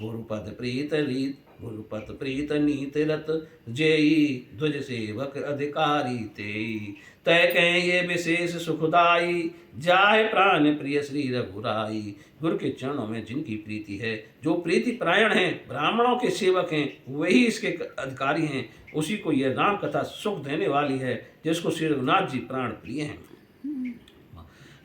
गुरुपद प्रीत रीत, गुरुपद प्रीत नीत रत, जेई ध्वज सेवक अधिकारी तेई। तय कहें ये विशेष सुखदाई, जाय प्राण प्रिय श्री रघुराई। गुरु के चरणों में जिनकी प्रीति है, जो प्रीति परायण हैं, ब्राह्मणों के सेवक हैं, वही इसके अधिकारी हैं। उसी को यह राम कथा सुख देने वाली है, जिसको श्री रघुनाथ जी प्राण प्रिय हैं।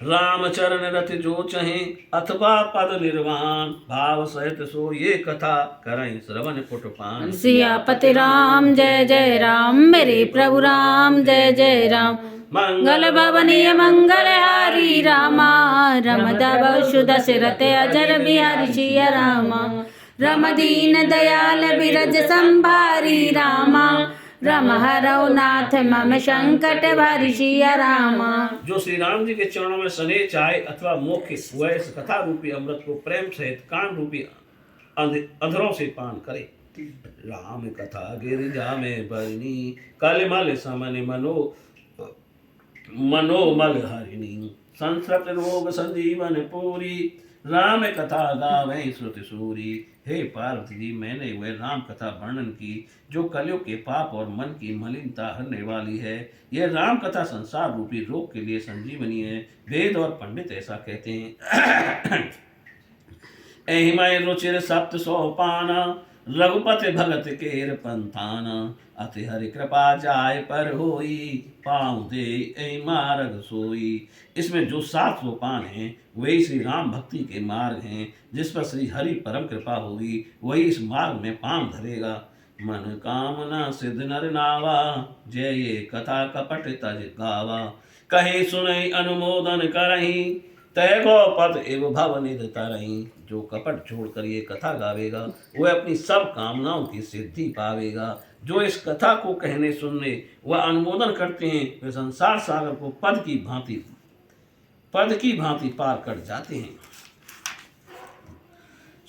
राम चरण रथ जो चहे अथवा पद निर्वाण भाव सहित सो ये कथा करई श्रवण पुटपान। सियापति राम जय जय राम, मेरे प्रभु राम जय जय राम। मंगल भवनीय मंगलहारी रामा, रमदा दशरथ अजर बिहारी सिया रामा। रमदीन दयाल बिरज संभारी रामा, रम हरौ नाथ मम संकट भारी सिया रामा। जो श्री राम जी के चरणों में स्नेह चाहे अथवा मोक्ष वह इस कथा रूपी अमृत को प्रेम सहित कान रूपी अधरों से पान करे। राम कथा गिरिजा में बरनी, कलमल समन मनोमल हरिणी। संस्कृत रोग संजीवन पूरी, राम कथा गावे श्रुति सूरी। हे पार्वती जी, मैंने वह राम कथा वर्णन की जो कलयुग के पाप और मन की मलिनता हरने वाली है। यह राम कथा संसार रूपी रोग के लिए संजीवनी है। वेद और पंडित ऐसा कहते हैं। एहिमय रुचिर सप्त सोपाना, रघुपति भगत केर पंथाना। अति हरि कृपा जाय पर होई, पाँव दे मार्ग सोई। इसमें जो 7 सोपान हैं वही श्री राम भक्ति के मार्ग हैं। जिस पर श्री हरि परम कृपा होगी वही इस मार्ग में पाँव धरेगा। मन कामना सिद्ध नर नावा, जय ये कथा कपट तज गावा। कहे सुनई अनुमोदन करही, तय गो पद एवं भव निध तरही। जो कपट छोड़कर ये कथा गावेगा वह अपनी सब कामनाओं की सिद्धि पावेगा। जो इस कथा को कहने सुनने व अनुमोदन करते हैं वे संसार सागर को पद की भांति पार कर जाते हैं।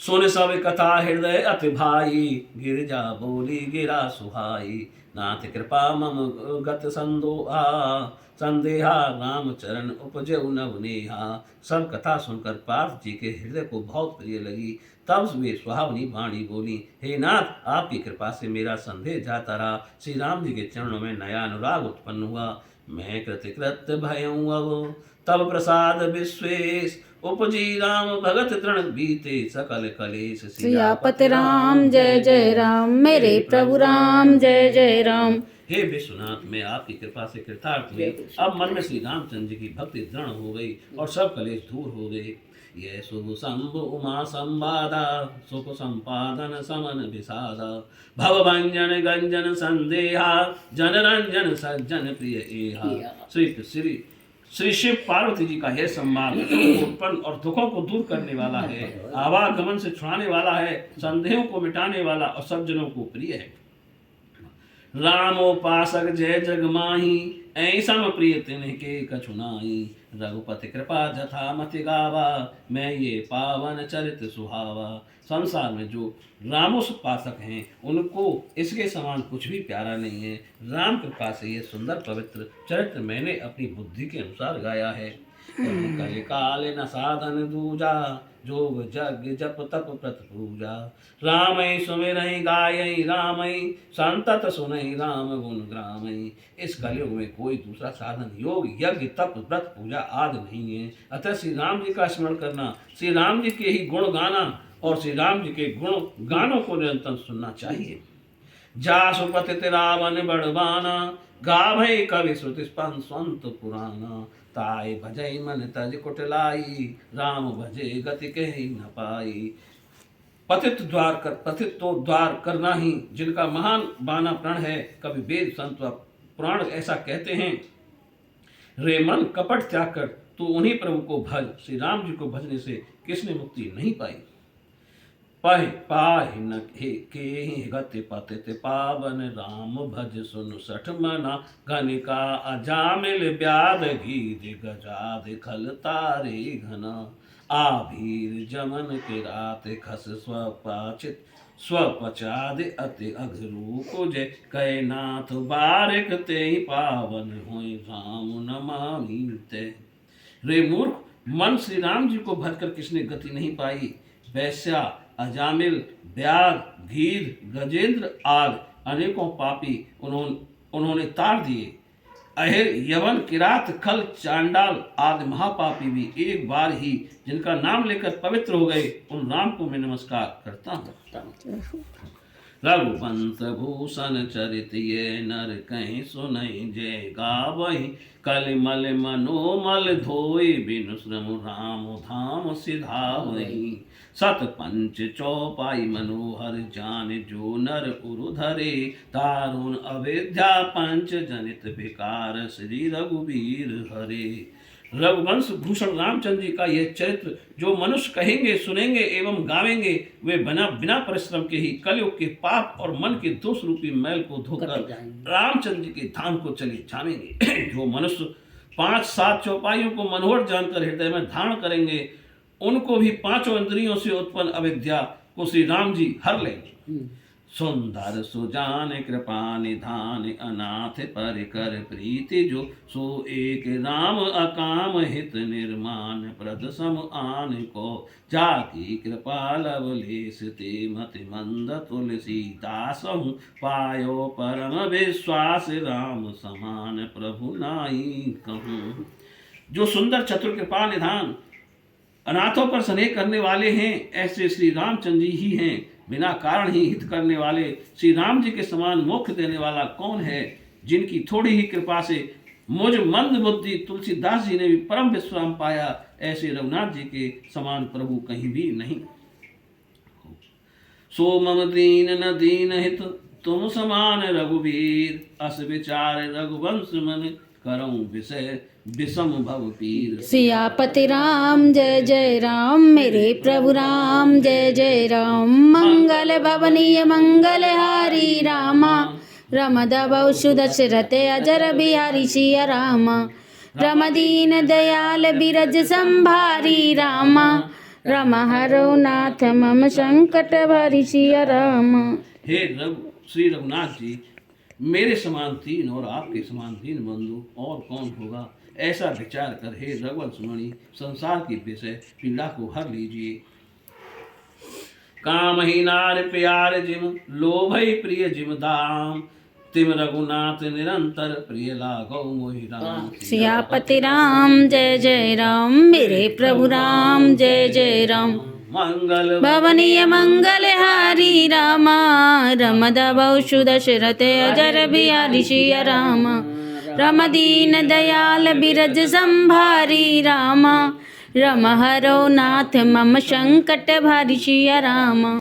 सुन सब कथा हृदय अति भाई, गिरजा बोली गिरा सुहाई। नाथ कृपा मम गत संदेहा, राम चरण उपजऊ नवनेहा। सब कथा सुनकर पार्थ जी के हृदय को बहुत प्रिय लगी। तब वे सुहावनी वाणी बोली, हे नाथ, आपकी कृपा से मेरा संदेह जाता रहा। श्री राम जी के चरणों में नया अनुराग उत्पन्न हुआ। मैं कृतकृत भयऊँ अब, तब प्रसाद विश्वेश। उपजी राम भगत तृण बीते सकल कलेश। सियापति राम जय जय राम, मेरे प्रभु राम जय जय राम। हे विश्वनाथ, मैं आपकी कृपा से कृतार्थ हुई। अब मन में श्री रामचंद्र जी की भक्ति दृढ़ हो गई और सब कलेश दूर हो गए। ये शुभ शंभु उमा संवादा, सुख संपादन समन विषादा। भव भंजन गंजन संदेहा, जन रंजन सज्जन प्रिय एहा। श्री शिव पार्वती जी का यह संवाद उत्पन्न और दुखों को दूर करने वाला है, आवागमन से छुड़ाने वाला है, संदेहों को मिटाने वाला और सब जनों को प्रिय है। रामोपासक जय जग माही, ऐसम प्रिय तिन्ह के कछु नाहि। रघुपति कृपा जथा मति गावा, मैं ये पावन चरित सुहावा। संसार में जो रामोपासक हैं उनको इसके समान कुछ भी प्यारा नहीं है। राम कृपा से ये सुंदर पवित्र चरित्र मैंने अपनी बुद्धि के अनुसार गाया है। कल काल न साधन दूजा, जोग जग जप तप प्रत पूजा। रामई सुमिरई गायई रामई, संतत सुनई राम गुण ग्रामई। इस कलयुग में कोई दूसरा साधन योग यज्ञ तप व्रत पूजा आदि नहीं है। अतः श्री राम जी का स्मरण करना, श्री राम जी के ही गुण गाना और श्री राम जी के गुण गानों को निरंतर सुनना चाहिए। जासु पतित रावण बड़बाना, गाभई कवि श्रुति स्वंत पुराना। ताय भजई मन तज कुटलाई, राम भजे गति कही न पाई। पतित तो द्वार करना ही जिनका महान बाना प्रण है। कवि वेद संत व पुराण ऐसा कहते हैं। रे मन कपट त्याग कर तू उन्हीं प्रभु को भज। श्री राम जी को भजने से किसने मुक्ति नहीं पाई। पाहि न के गति पतित पावन, राम भज सुन सठ मना। गनिका अजामिल ब्याद गीध, गजाद खल तारे घना। आभीर जमन के रात खस स्वपचाद अति अघरू कुजय। कै नाथ बारिक ते पावन, होय राम नमामि ते। रे मूर्ख, मन श्री राम जी को भजकर किसने गति नहीं पाई। वैश्या, अजामिल, ब्याग, घीर, गजेंद्र आदि अनेकों पापी उन्होंने तार दिए। अहिर, यवन, किरात, खल, चांडाल आदि महापापी भी एक बार ही जिनका नाम लेकर पवित्र हो गए, उन राम को मैं नमस्कार करता हूँ। रघुवंश भूषण चरित ये नर कहीं सुनई जय गावहीं कलिमल मनोमल धोई बिनु श्रम राम धाम सिधावहीं सत पंच चौपाई मनोहर जान जो नर उरुधरे दारुण अविद्या पंच जनित विकार श्री रघुवीर हरे। रघुवंश भूषण रामचंद्र जी का यह चरित्र जो मनुष्य कहेंगे सुनेंगे एवं गावेंगे वे बिना परिश्रम के ही कलयुग के पाप और मन के दोष रूपी मैल को धोकर रामचंद्र जी के धाम को चले जाएंगे। जो मनुष्य 5-7 चौपाइयों को मनोहर जानकर हृदय में धारण करेंगे उनको भी 5 इंद्रियों से उत्पन्न अविद्या को श्री राम जी हर लेंगे। सुंदर सुजान कृपा निधान अनाथ परिकर प्रीति जो सो एक राम अकाम हित निर्माण प्रद सम आन को जाकी कृपा लवलेश ते मति मंद तुलसीदास पायो परम विश्वास राम समान प्रभु नाई कहूँ। जो सुंदर चतुर कृपा निधान अनाथों पर स्नेह करने वाले हैं ऐसे श्री रामचंद्र जी ही हैं। बिना कारण ही हित करने वाले श्री राम जी के समान मोक्ष देने वाला कौन है। जिनकी थोड़ी ही कृपा से मुझ मंद बुद्धि तुलसीदास जी ने भी परम विश्राम पाया ऐसे रघुनाथ जी के समान प्रभु कहीं भी नहीं। सो मम दीन न दीन हित तुम समान रघुवीर अस विचार रघुवंश मन करऊं विषय विषम भव पीर। सियापति राम जय जय राम मेरे प्रभु राम जय जय राम मंगल भवनीय मंगल हारी रामा रमदा बहु दशरथ अजर बिहारी सिया रामा रमदीन दयाल बिरज संभारी रामा रम हरो नाथ मम संकट भरी सिया रामा। हे श्री रघुनाथ जी मेरे समान 3 और आपके समान 3 बंधु और कौन होगा ऐसा विचार कर हे रघुवंश मणि संसार की विषय पीड़ा को हर लीजिए। काम ही नार प्यार जिम लोभई प्रिय जिम दाम तिम रघुनाथ निरंतर प्रिय लागो मोहि राम। सियापति राम जय जय राम मेरे प्रभु राम जय जय राम मंगल भवनीय मंगल हारी रामा रमदा बहु दशरथ अजर बिहारी सिया रामा रमदीन दयाल बिरज संभारी रामा रम हरो नाथ मम संकट भारी सिया रामा।